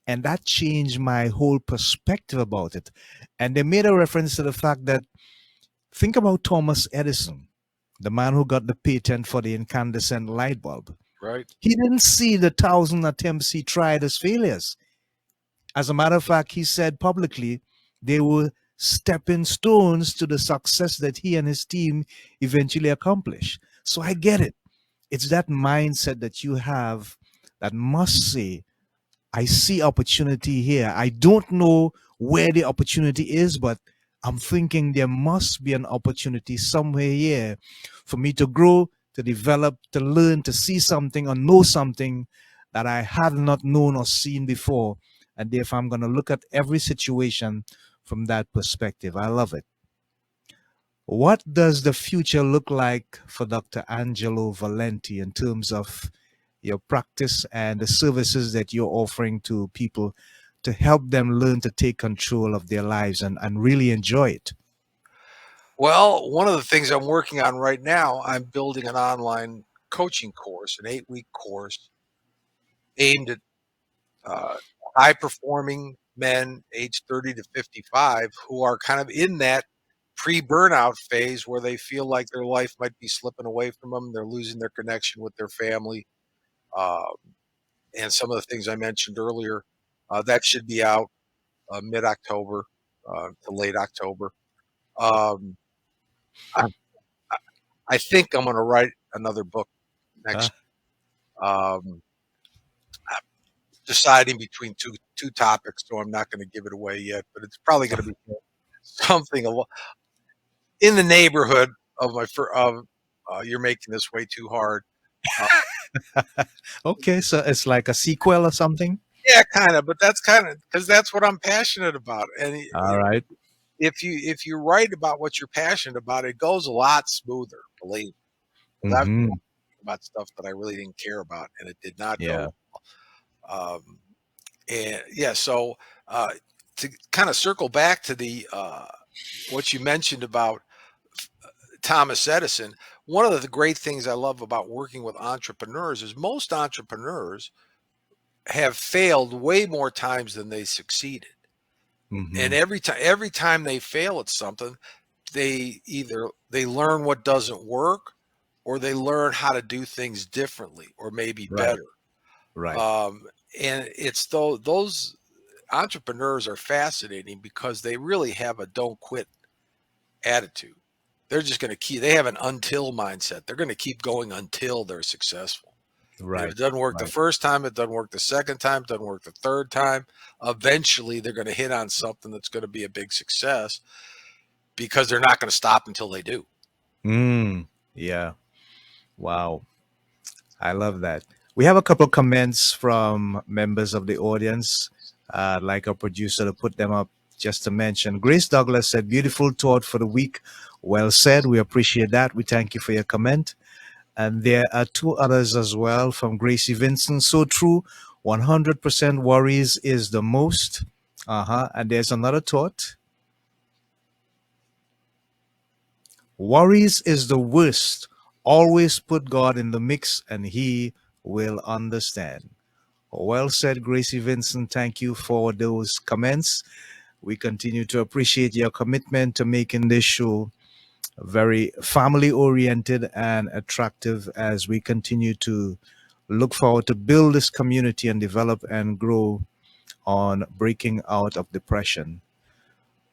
And that changed my whole perspective about it. And they made a reference to the fact that think about Thomas Edison, the man who got the patent for the incandescent light bulb. Right. He didn't see the thousand attempts he tried as failures. As a matter of fact, he said publicly they were stepping stones to the success that he and his team eventually accomplished. So I get it. It's that mindset that you have that must say, I see opportunity here. I don't know where the opportunity is, but I'm thinking there must be an opportunity somewhere here for me to grow, to develop, to learn, to see something or know something that I had not known or seen before. And therefore, I'm going to look at every situation from that perspective. I love it. What does the future look like for Dr. Angelo Valenti in terms of your practice and the services that you're offering to people to help them learn to take control of their lives and really enjoy it? Well, one of the things I'm working on right now, I'm building an online coaching course, an 8-week course aimed at uh, high performing men aged 30 to 55 who are kind of in that pre burnout phase where they feel like their life might be slipping away from them. They're losing their connection with their family. Uh, and some of the things I mentioned earlier, that should be out mid October to late October. Um, I, I think I'm going to write another book Huh? next. Um, Deciding between two topics, so I'm not going to give it away yet. But it's probably going to be something in the neighborhood of my of you're making this way too hard. Uh, Okay, so it's like a sequel or something. yeah, kind of, but that's kind of because that's what I'm passionate about. And All right. if you write about what you're passionate about, it goes a lot smoother. Believe me, 'cause I've Mm-hmm. about stuff that I really didn't care about, and it did not Yeah. go. Um, and yeah, so uh, to kind of circle back to the what you mentioned about Thomas Edison, one of the great things I love about working with entrepreneurs is most entrepreneurs have failed way more times than they succeeded. Mm-hmm. And every time they fail at something, they learn what doesn't work or they learn how to do things differently or maybe Right. better. Right. Um, and it's those entrepreneurs are fascinating because they really have a don't quit attitude. They're just going to keep, they have an until mindset. They're going to keep going until they're successful. And if Right. it doesn't work the Right. first time, it doesn't work the second time, it doesn't work the third time, eventually they're going to hit on something that's going to be a big success because they're not going to stop until they do. Mm. Yeah. Wow. I love that. We have a couple comments from members of the audience. I'd like our producer to put them up just to mention. Grace Douglas said, beautiful thought for the week. Well said. We appreciate that. We thank you for your comment. And there are two others as well from Gracie Vincent. So true. 100% worries is the most. Uh-huh. And there's another thought. Worries is the worst. Always put God in the mix and he will understand. Well said, Gracie Vincent. Thank you for those comments. We continue to appreciate your commitment to making this show very family oriented and attractive as we continue to look forward to build this community and develop and grow on breaking out of depression.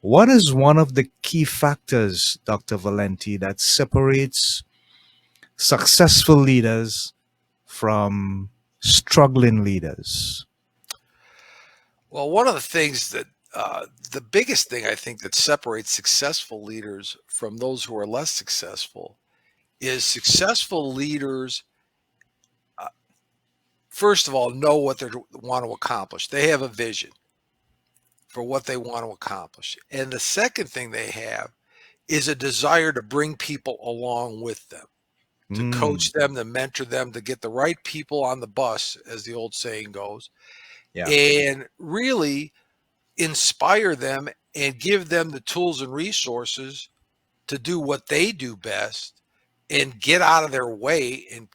What is one of the key factors, Dr. Valenti, that separates successful leaders from struggling leaders? Well, one of the things that the biggest thing I think that separates successful leaders from those who are less successful is successful leaders, uh, first of all, know what they want to accomplish. They have a vision for what they want to accomplish. And the second thing they have is a desire to bring people along with them, to Mm, coach them, to mentor them, to get the right people on the bus, as the old saying goes, yeah. and really inspire them and give them the tools and resources to do what they do best and get out of their way and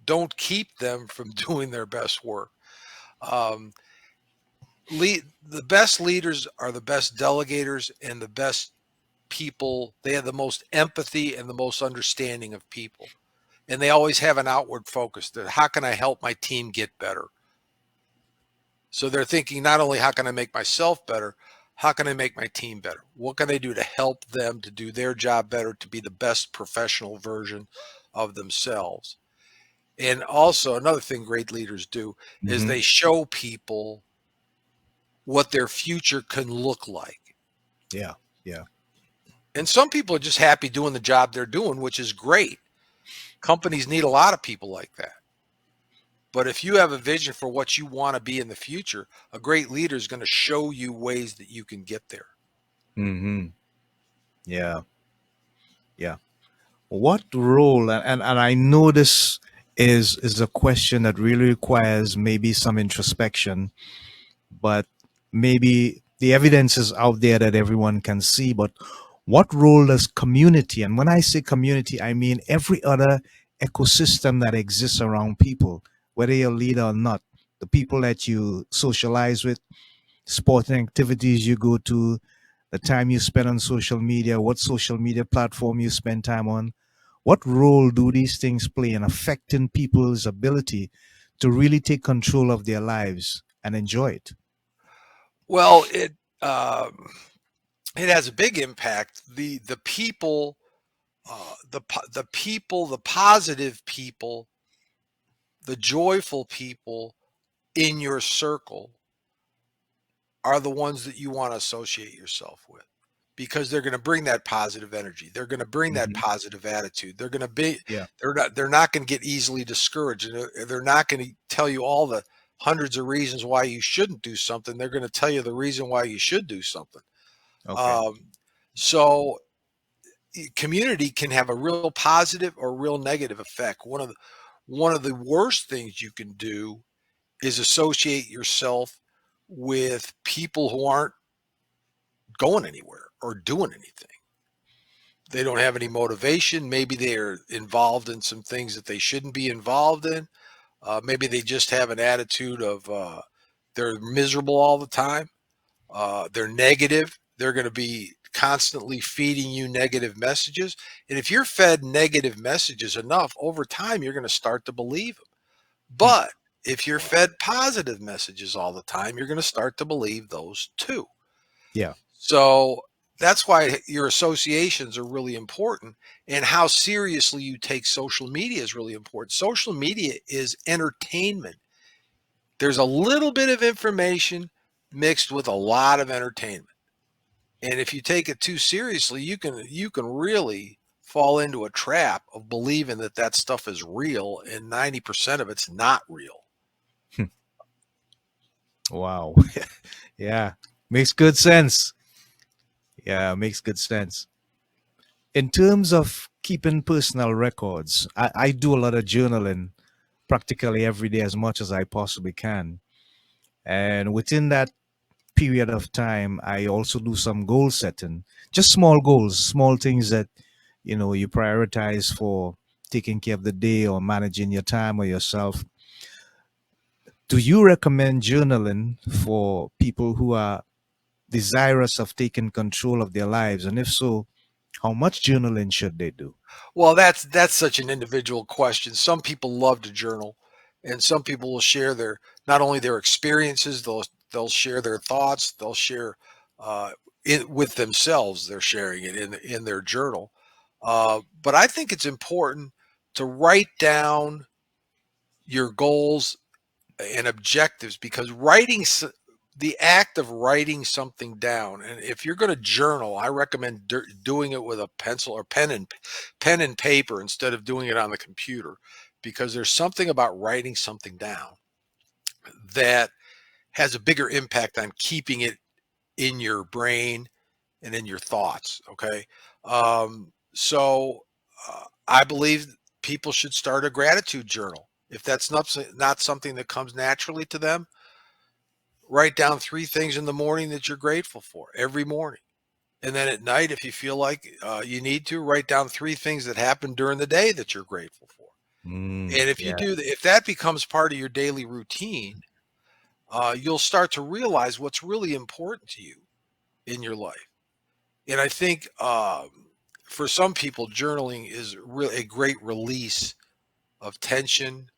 don't keep them from doing their best work. Um, the best leaders are the best delegators and the best people. They have the most empathy and the most understanding of people. And they always have an outward focus that how can I help my team get better? So they're thinking not only how can I make myself better, how can I make my team better? What can I do to help them to do their job better, to be the best professional version of themselves? And also, another thing great leaders do is Hmm. they show people what their future can look like. Yeah. Yeah. And some people are just happy doing the job they're doing, which is great. Companies need a lot of people like that. But if you have a vision for what you want to be in the future, a great leader is going to show you ways that you can get there. Hmm. Yeah. Yeah. What role, and I know this is a question that really requires maybe some introspection, but maybe the evidence is out there that everyone can see. But what role does community, and when I say community, I mean every other ecosystem that exists around people, whether you're a leader or not, the people that you socialize with, sporting activities you go to, the time you spend on social media, what social media platform you spend time on. What role do these things play in affecting people's ability to really take control of their lives and enjoy it? Well, um, it has a big impact. The people, the people, the positive people, the joyful people in your circle are the ones that you want to associate yourself with because they're going to bring that positive energy. They're going to bring that Hmm. positive attitude. They're going to be Yeah. they're not going to get easily discouraged. And they're not going to tell you all the hundreds of reasons why you shouldn't do something. They're going to tell you the reason why you should do something. Okay. Um, so community can have a real positive or real negative effect. One of the worst things you can do is associate yourself with people who aren't going anywhere or doing anything. They don't have any motivation. Maybe they're involved in some things that they shouldn't be involved in. Maybe they just have an attitude of they're miserable all the time. They're negative. They're going to be constantly feeding you negative messages. And if you're fed negative messages enough, over time, you're going to start to believe them. Hmm. But if you're fed positive messages all the time, you're going to start to believe those too. Yeah. So that's why your associations are really important and how seriously you take social media is really important. Social media is entertainment. There's a little bit of information mixed with a lot of entertainment. And if you take it too seriously, you can really fall into a trap of believing that that stuff is real and 90% of it's not real. Hmm. Wow. Yeah. Makes good sense. Yeah, makes good sense. In terms of keeping personal records, I do a lot of journaling practically every day as much as I possibly can. And within that period of time, I also do some goal setting, just small goals, small things that, you prioritize for taking care of the day or managing your time or yourself. Do you recommend journaling for people who are desirous of taking control of their lives? And if so, how much journaling should they do? Well, that's such an individual question. Some people love to journal, and some people will share their not only their experiences, they'll share their thoughts, they'll share uh, it with themselves. They're sharing it in their journal. But I think it's important to write down your goals and objectives because the act of writing something down, and if you're going to journal, I recommend doing it with a pencil or pen and paper instead of doing it on the computer, because there's something about writing something down that has a bigger impact on keeping it in your brain and in your thoughts. Okay. I believe people should start a gratitude journal. If that's not something that comes naturally to them, write down 3 things in the morning that you're grateful for every morning. And then at night, if you feel like you need to, write down 3 things that happened during the day that you're grateful for. And if you Yeah. do, if that becomes part of your daily routine, you'll start to realize what's really important to you in your life. And I think for some people, journaling is really a great release of tension.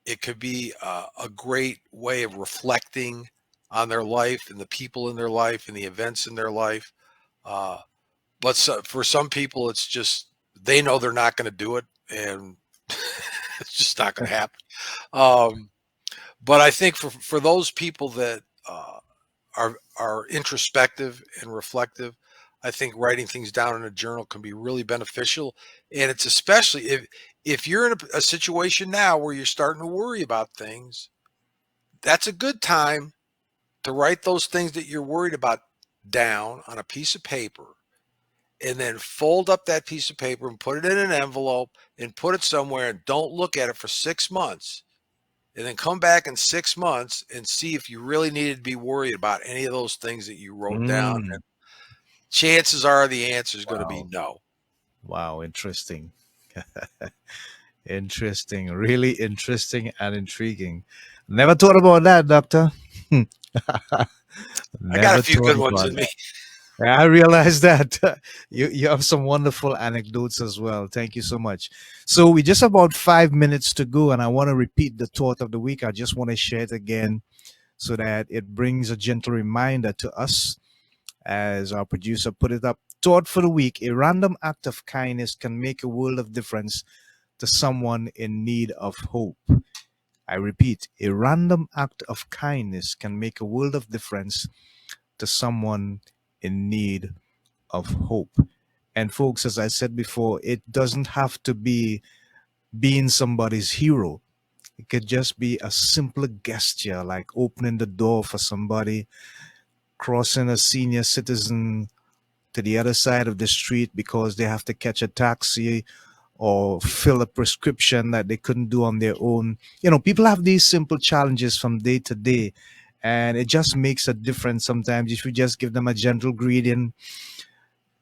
It could be a great way of reflecting on their life and the people in their life and the events in their life. Uh, for some people, it's just they know they're not going to do it, and it's just not going to happen. Um, but I think for those people that are introspective and reflective, I think writing things down in a journal can be really beneficial. And it's especially if you're in a situation now where you're starting to worry about things, that's a good time to write those things that you're worried about down on a piece of paper, and then fold up that piece of paper and put it in an envelope and put it somewhere and don't look at it for 6 months. And then come back in 6 months and see if you really needed to be worried about any of those things that you wrote down. Mm. And chances are the answer is going to be Wow. no. Wow. Interesting. Interesting. Really interesting and intriguing. Never thought about that, Doctor. I got a Never few thought good ones about in me. that. I realize that you have some wonderful anecdotes as well. Thank you so much. So we just about 5 minutes to go, and I want to repeat the thought of the week. I just want to share it again so that it brings a gentle reminder to us, as our producer put it up. Thought for the week: a random act of kindness can make a world of difference to someone in need of hope. I repeat, a random act of kindness can make a world of difference to someone in need of hope. And folks, as I said before, it doesn't have to be being somebody's hero. It could just be a simple gesture like opening the door for somebody, crossing a senior citizen to the other side of the street because they have to catch a taxi or fill a prescription that they couldn't do on their own. You know, people have these simple challenges from day to day, and it just makes a difference sometimes if you just give them a gentle greeting,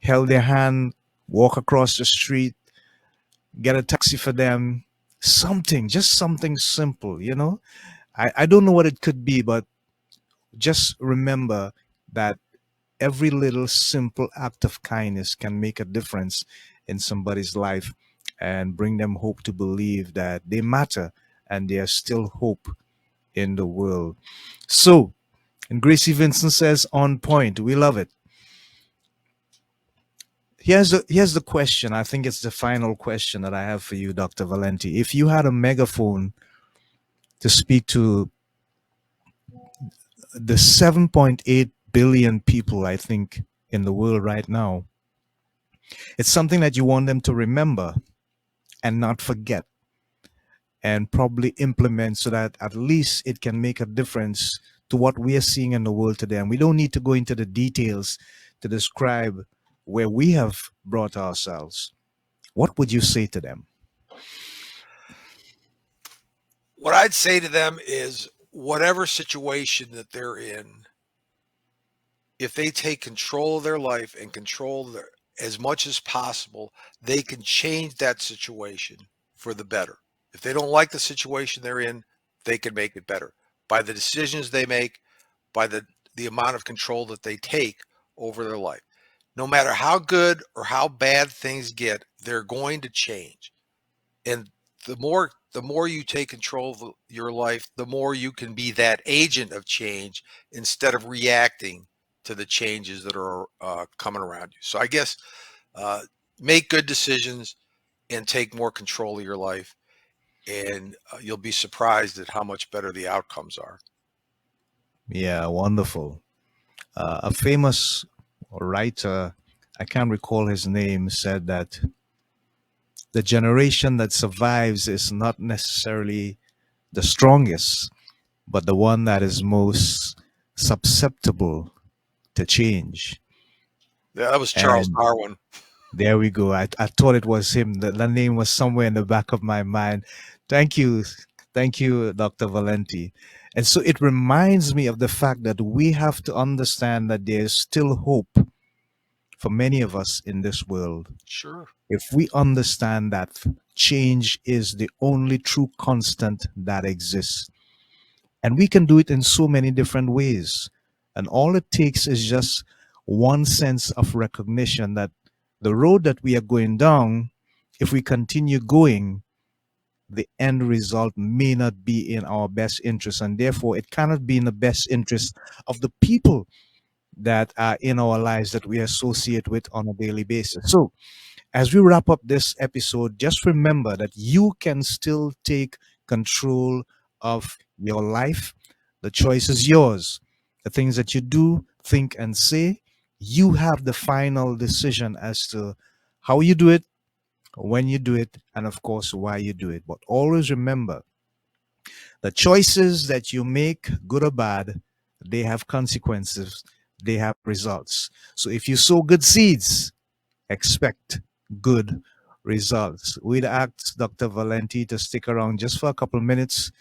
held their hand, walk across the street, get a taxi for them, something, just something simple, you know? I don't know what it could be, but just remember that every little simple act of kindness can make a difference in somebody's life and bring them hope to believe that they matter and there's still hope in the world. So, and Gracie Vincent says, on point. We love it. Here's the question. I think it's the final question that I have for you, Dr. Valenti. If you had a megaphone to speak to the 7.8 billion people, I think, in the world right now, it's something that you want them to remember and not forget and probably implement so that at least it can make a difference to what we are seeing in the world today. And we don't need to go into the details to describe where we have brought ourselves. What would you say to them? What I'd say to them is whatever situation that they're in, if they take control of their life and control their as much as possible, they can change that situation for the better. If they don't like the situation they're in, they can make it better by the decisions they make, by the amount of control that they take over their life. No matter how good or how bad things get, they're going to change. And the more you take control of your life, the more you can be that agent of change instead of reacting to the changes that are coming around you. So I guess uh, make good decisions and take more control of your life, and you'll be surprised at how much better the outcomes are. Yeah, wonderful. A famous writer, I can't recall his name, said that the generation that survives is not necessarily the strongest, but the one that is most susceptible to change. Yeah, that was Charles And Darwin. there we go. I thought it was him. The name was somewhere in the back of my mind. Thank you. Thank you, Dr. Valenti. And so it reminds me of the fact that we have to understand that there is still hope for many of us in this world. Sure. If we understand that change is the only true constant that exists, and we can do it in so many different ways. And all it takes is just one sense of recognition that the road that we are going down, if we continue going, the end result may not be in our best interest. And therefore, it cannot be in the best interest of the people that are in our lives that we associate with on a daily basis. So, as we wrap up this episode, just remember that you can still take control of your life. The choice is yours. The things that you do, think, and say, you have the final decision as to how you do it, when you do it, and of course, why you do it. But always remember the choices that you make, good or bad, they have consequences, they have results. So if you sow good seeds, expect good results. We'd ask Dr. Valenti to stick around just for a couple minutes.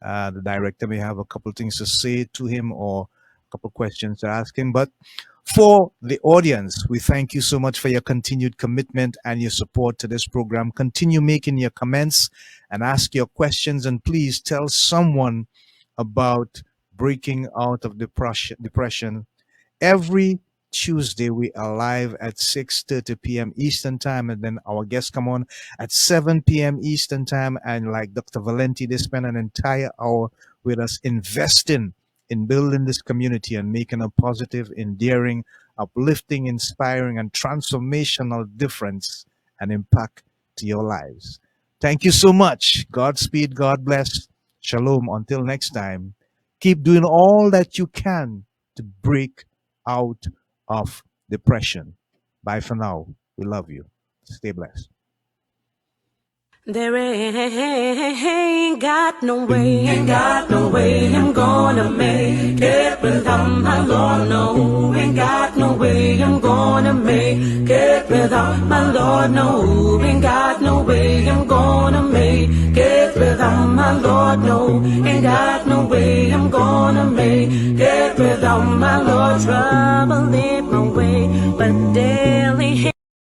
The director may have a couple things to say to him or a couple questions to ask him. But for the audience, we thank you so much for your continued commitment and your support to this program. Continue making your comments and ask your questions, and please tell someone about breaking out of depression. Every Tuesday we are live at 6:30 p.m. Eastern time, and then our guests come on at 7 p.m. Eastern time. And like Dr. Valenti, they spend an entire hour with us investing in building this community and making a positive, endearing, uplifting, inspiring, and transformational difference and impact to your lives. Thank you so much. Godspeed, God bless. Shalom. Until next time, keep doing all that you can to break out of depression. Bye for now. We love you. Stay blessed. There ain't got no way, ain't got no way I'm gonna make it without my Lord, no. Ain't got no way I'm gonna make it without my Lord, no. Ain't got no way I'm gonna make it without my Lord, no. Ain't got no way I'm gonna make it without my Lord. Trouble in my way, but daily